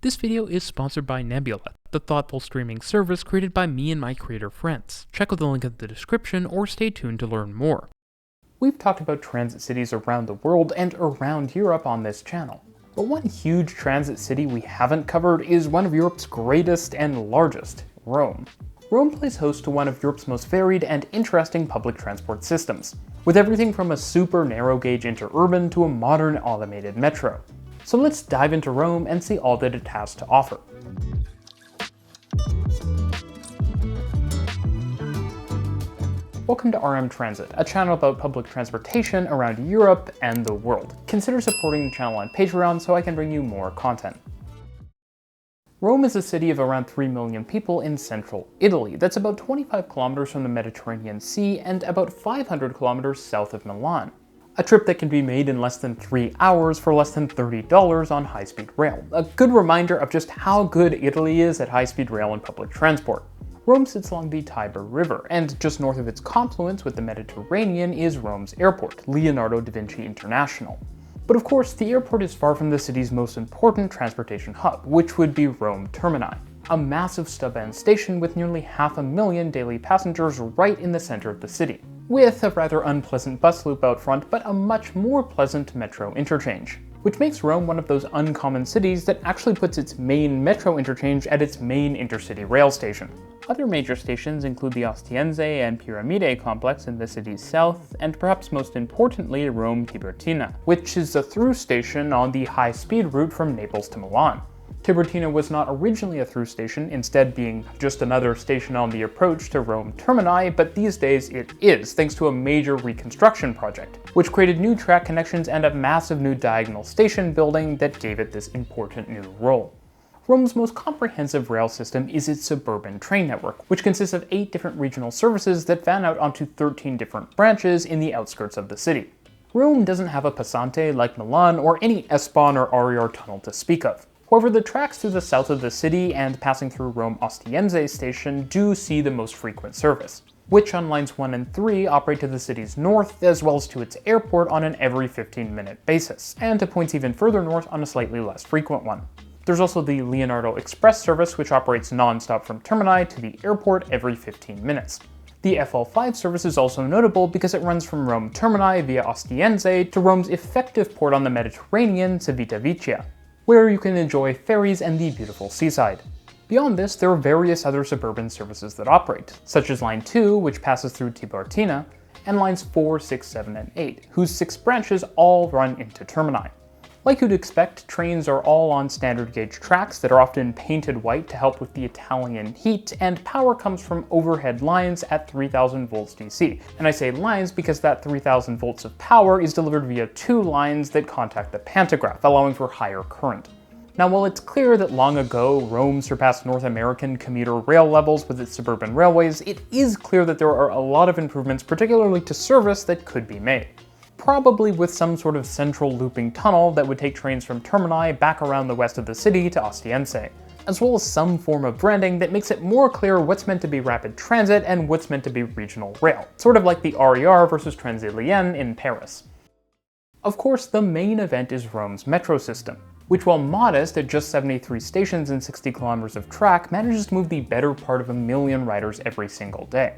This video is sponsored by Nebula, the thoughtful streaming service created by me and my creator friends. Check out the link in the description or stay tuned to learn more. We've talked about transit cities around the world and around Europe on this channel. But one huge transit city we haven't covered is one of Europe's greatest and largest, Rome. Rome plays host to one of Europe's most varied and interesting public transport systems, with everything from a super narrow gauge interurban to a modern automated metro. So let's dive into Rome and see all that it has to offer. Welcome to RM Transit, a channel about public transportation around Europe and the world. Consider supporting the channel on Patreon so I can bring you more content. Rome is a city of around 3 million people in central Italy that's about 25 kilometers from the Mediterranean Sea and about 500 kilometers south of Milan. A trip that can be made in less than 3 hours for less than $30 on high-speed rail. A good reminder of just how good Italy is at high-speed rail and public transport. Rome sits along the Tiber River, and just north of its confluence with the Mediterranean is Rome's airport, Leonardo da Vinci International. But of course, the airport is far from the city's most important transportation hub, which would be Rome Termini, a massive stub-end station with nearly 500,000 daily passengers right in the center of the city, with a rather unpleasant bus loop out front, but a much more pleasant metro interchange, which makes Rome one of those uncommon cities that actually puts its main metro interchange at its main intercity rail station. Other major stations include the Ostiense and Piramide complex in the city's south, and perhaps most importantly Rome-Tiburtina, which is a through station on the high-speed route from Naples to Milan. Tiburtina was not originally a through station, instead being just another station on the approach to Rome Termini, but these days it is, thanks to a major reconstruction project, which created new track connections and a massive new diagonal station building that gave it this important new role. Rome's most comprehensive rail system is its Suburban train network, which consists of 8 different regional services that fan out onto 13 different branches in the outskirts of the city. Rome doesn't have a Passante like Milan or any S-Bahn or RER tunnel to speak of. However, the tracks through the south of the city and passing through Rome Ostiense station do see the most frequent service, which on lines 1 and 3 operate to the city's north as well as to its airport on an every 15-minute basis, and to points even further north on a slightly less frequent one. There's also the Leonardo Express service, which operates non-stop from Termini to the airport every 15 minutes. The FL5 service is also notable because it runs from Rome Termini via Ostiense to Rome's effective port on the Mediterranean, Civitavecchia, where you can enjoy ferries and the beautiful seaside. Beyond this, there are various other suburban services that operate, such as Line 2, which passes through Tiburtina, and Lines 4, 6, 7, and 8, whose 6 branches all run into Termini. Like you'd expect, trains are all on standard gauge tracks that are often painted white to help with the Italian heat, and power comes from overhead lines at 3000 volts DC. And I say lines because that 3000 volts of power is delivered via 2 lines that contact the pantograph, allowing for higher current. Now, while it's clear that long ago Rome surpassed North American commuter rail levels with its suburban railways, it is clear that there are a lot of improvements, particularly to service, that could be made. Probably with some sort of central looping tunnel that would take trains from Termini back around the west of the city to Ostiense, as well as some form of branding that makes it more clear what's meant to be rapid transit and what's meant to be regional rail, sort of like the RER versus Transilien in Paris. Of course, the main event is Rome's metro system, which, while modest at just 73 stations and 60 kilometers of track, manages to move the better part of 1 million riders every single day.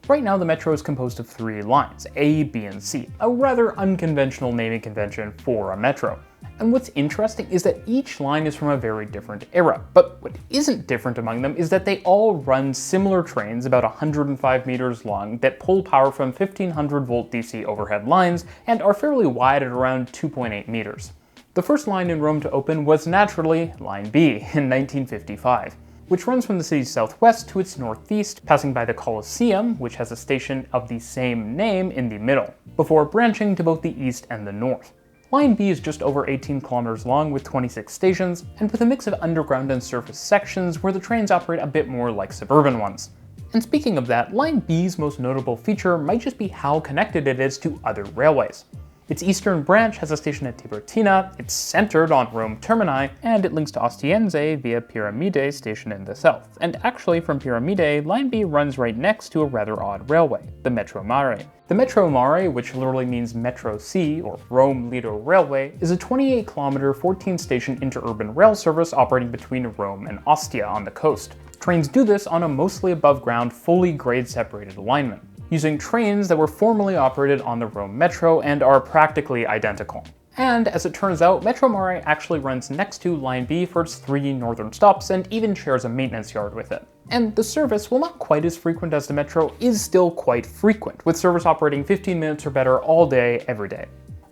Right now, the metro is composed of 3 lines, A, B, and C, a rather unconventional naming convention for a metro. And what's interesting is that each line is from a very different era, but what isn't different among them is that they all run similar trains about 105 meters long that pull power from 1500 volt DC overhead lines and are fairly wide at around 2.8 meters. The first line in Rome to open was naturally Line B in 1955. Which runs from the city's southwest to its northeast, passing by the Colosseum, which has a station of the same name in the middle, before branching to both the east and the north. Line B is just over 18 kilometers long with 26 stations, and with a mix of underground and surface sections where the trains operate a bit more like suburban ones. And speaking of that, Line B's most notable feature might just be how connected it is to other railways. Its eastern branch has a station at Tiburtina, it's centered on Rome Termini, and it links to Ostiense via Piramide station in the south. And actually, from Piramide, Line B runs right next to a rather odd railway, the Metro Mare, The Metro Mare, which literally means Metro C, or Rome-Lido Railway, is a 28-kilometer, 14-station interurban rail service operating between Rome and Ostia on the coast. Trains do this on a mostly above-ground, fully grade-separated alignment, using trains that were formerly operated on the Rome Metro and are practically identical. And as it turns out, Metro Mare actually runs next to Line B for its 3 northern stops and even shares a maintenance yard with it. And the service, while not quite as frequent as the Metro, is still quite frequent, with service operating 15 minutes or better all day, every day.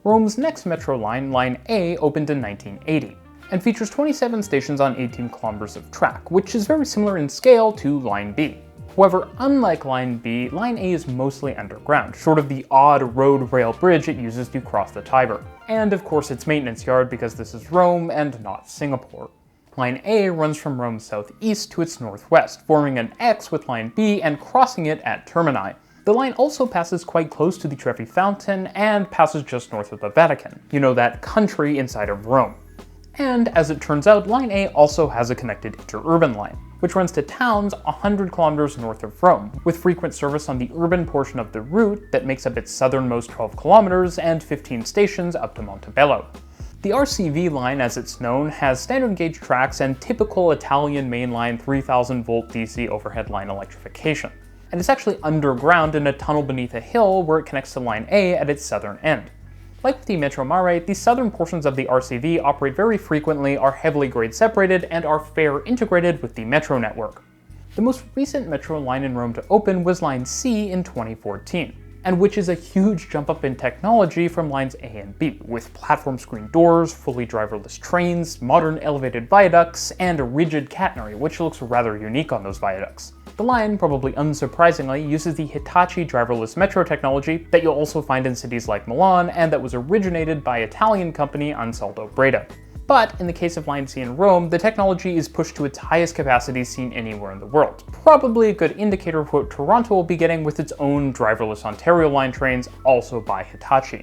Rome's next Metro line, Line A, opened in 1980, and features 27 stations on 18 kilometers of track, which is very similar in scale to Line B. However, unlike Line B, Line A is mostly underground, short of the odd road-rail bridge it uses to cross the Tiber. And of course its maintenance yard, because this is Rome and not Singapore. Line A runs from Rome's southeast to its northwest, forming an X with Line B and crossing it at Termini. The line also passes quite close to the Trevi Fountain and passes just north of the Vatican, you know, that country inside of Rome. And as it turns out, Line A also has a connected interurban line, which runs to towns 100 kilometers north of Rome, with frequent service on the urban portion of the route that makes up its southernmost 12 kilometers and 15 stations up to Montebello. The RCV line, as it's known, has standard gauge tracks and typical Italian mainline 3000 volt DC overhead line electrification. And it's actually underground in a tunnel beneath a hill where it connects to Line A at its southern end. Like with the Metro Mare, the southern portions of the RCV operate very frequently, are heavily grade separated, and are fare integrated with the Metro network. The most recent Metro line in Rome to open was Line C in 2014, and which is a huge jump up in technology from Lines A and B, with platform screen doors, fully driverless trains, modern elevated viaducts, and a rigid catenary, which looks rather unique on those viaducts. The line, probably unsurprisingly, uses the Hitachi driverless metro technology that you'll also find in cities like Milan and that was originated by Italian company Ansaldo Breda. But in the case of Line C in Rome, the technology is pushed to its highest capacity seen anywhere in the world, probably a good indicator of what Toronto will be getting with its own driverless Ontario line trains, also by Hitachi.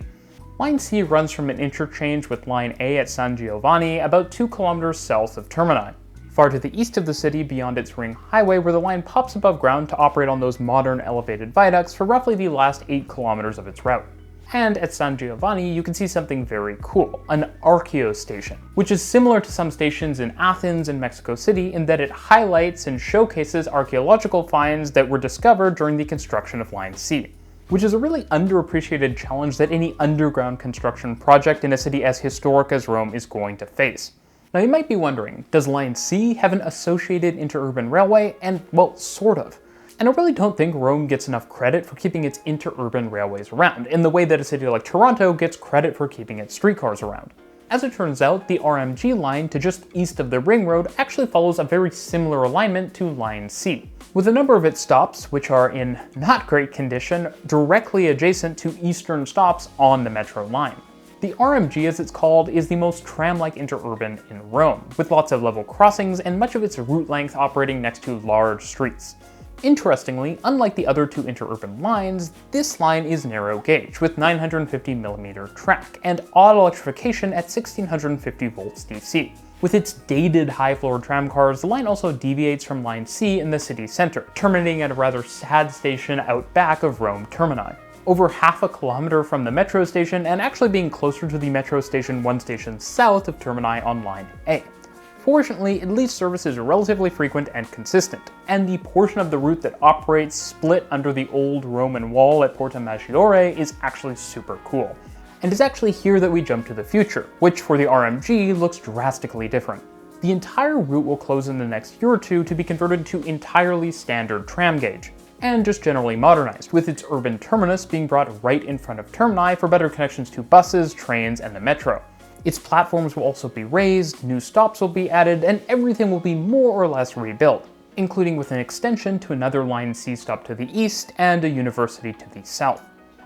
Line C runs from an interchange with Line A at San Giovanni, about 2 kilometers south of Termini, far to the east of the city beyond its ring highway, where the line pops above ground to operate on those modern elevated viaducts for roughly the last 8 kilometers of its route. And at San Giovanni, you can see something very cool, an archaeo station, which is similar to some stations in Athens and Mexico City in that it highlights and showcases archaeological finds that were discovered during the construction of Line C, which is a really underappreciated challenge that any underground construction project in a city as historic as Rome is going to face. Now you might be wondering, does Line C have an associated interurban railway? And well, sort of. And I really don't think Rome gets enough credit for keeping its interurban railways around, in the way that a city like Toronto gets credit for keeping its streetcars around. As it turns out, the RMG line to just east of the Ring Road actually follows a very similar alignment to Line C, with a number of its stops, which are in not great condition, directly adjacent to eastern stops on the Metro line. The RMG, as it's called, is the most tram-like interurban in Rome, with lots of level crossings and much of its route length operating next to large streets. Interestingly, unlike the other 2 interurban lines, this line is narrow gauge with 950mm track and odd electrification at 1650 volts DC. With its dated high-floor tram cars, the line also deviates from Line C in the city center, terminating at a rather sad station out back of Rome Termini, over half a kilometer from the metro station and actually being closer to the metro station 1 station south of Termini on Line A. Fortunately, at least service is relatively frequent and consistent, and the portion of the route that operates split under the old Roman wall at Porta Maggiore is actually super cool. And it's actually here that we jump to the future, which for the RMG looks drastically different. The entire route will close in the next year or two to be converted to entirely standard tram gauge, and just generally modernized, with its urban terminus being brought right in front of Termini for better connections to buses, trains, and the metro. Its platforms will also be raised, new stops will be added, and everything will be more or less rebuilt, including with an extension to another Line C stop to the east and a university to the south.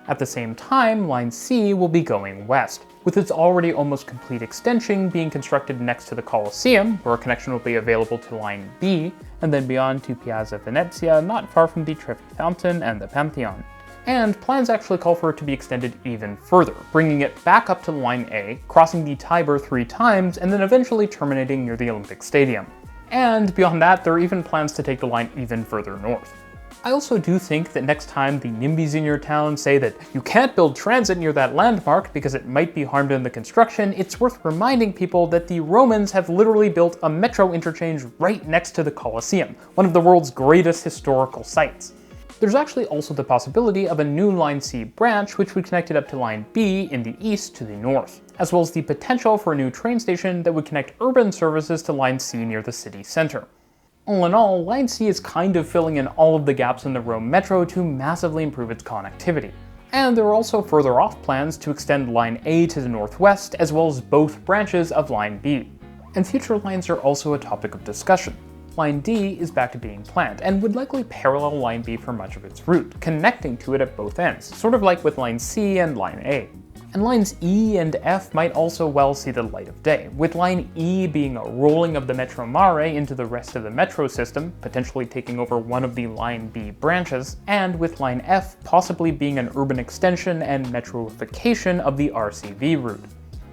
At the same time, Line C will be going west, with its already almost complete extension being constructed next to the Colosseum, where a connection will be available to Line B, and then beyond to Piazza Venezia, not far from the Trevi Fountain and the Pantheon. And plans actually call for it to be extended even further, bringing it back up to Line A, crossing the Tiber 3 times, and then eventually terminating near the Olympic Stadium. And beyond that, there are even plans to take the line even further north. I also do think that next time the NIMBYs in your town say that you can't build transit near that landmark because it might be harmed in the construction, it's worth reminding people that the Romans have literally built a metro interchange right next to the Colosseum, one of the world's greatest historical sites. There's actually also the possibility of a new Line C branch which would connect it up to Line B in the east to the north, as well as the potential for a new train station that would connect urban services to Line C near the city center. All in all, Line C is kind of filling in all of the gaps in the Rome Metro to massively improve its connectivity. And there are also further off plans to extend Line A to the northwest, as well as both branches of Line B. And future lines are also a topic of discussion. Line D is back to being planned, and would likely parallel Line B for much of its route, connecting to it at both ends, sort of like with Line C and Line A. And lines E and F might also well see the light of day, with Line E being a rolling of the Metro Mare into the rest of the metro system, potentially taking over one of the Line B branches, and with Line F possibly being an urban extension and metroification of the RCV route.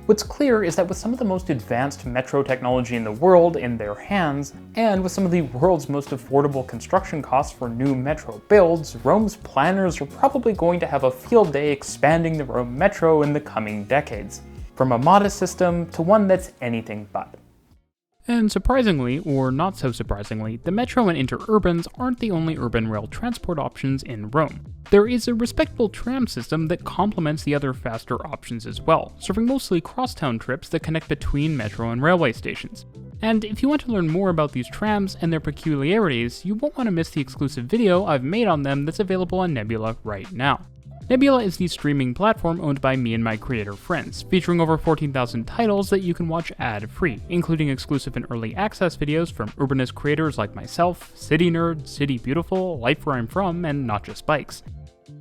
What's clear is that with some of the most advanced metro technology in the world in their hands, and with some of the world's most affordable construction costs for new metro builds, Rome's planners are probably going to have a field day expanding the Rome Metro in the coming decades, from a modest system to one that's anything but. And surprisingly, or not so surprisingly, the metro and interurbans aren't the only urban rail transport options in Rome. There is a respectable tram system that complements the other faster options as well, serving mostly crosstown trips that connect between metro and railway stations. And if you want to learn more about these trams and their peculiarities, you won't want to miss the exclusive video I've made on them that's available on Nebula right now. Nebula is the streaming platform owned by me and my creator friends, featuring over 14,000 titles that you can watch ad-free, including exclusive and early access videos from urbanist creators like myself, City Nerd, City Beautiful, Life Where I'm From, and Not Just Bikes.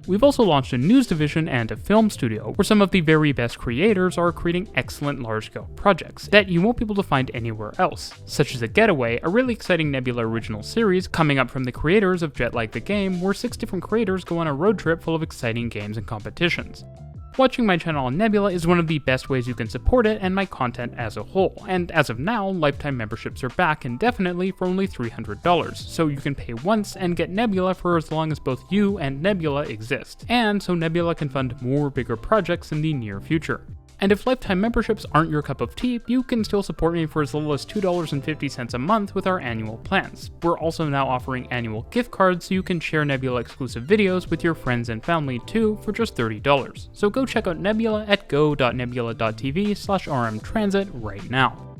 We've also launched a news division and a film studio, where some of the very best creators are creating excellent large-scale projects that you won't be able to find anywhere else, such as The Getaway, a really exciting Nebula original series coming up from the creators of Jet Like the Game, where 6 different creators go on a road trip full of exciting games and competitions. Watching my channel on Nebula is one of the best ways you can support it and my content as a whole, and as of now, lifetime memberships are back indefinitely for only $300, so you can pay once and get Nebula for as long as both you and Nebula exist, and so Nebula can fund more bigger projects in the near future. And if lifetime memberships aren't your cup of tea, you can still support me for as little as $2.50 a month with our annual plans. We're also now offering annual gift cards so you can share Nebula exclusive videos with your friends and family too for just $30. So go check out Nebula at go.nebula.tv/rmtransit right now.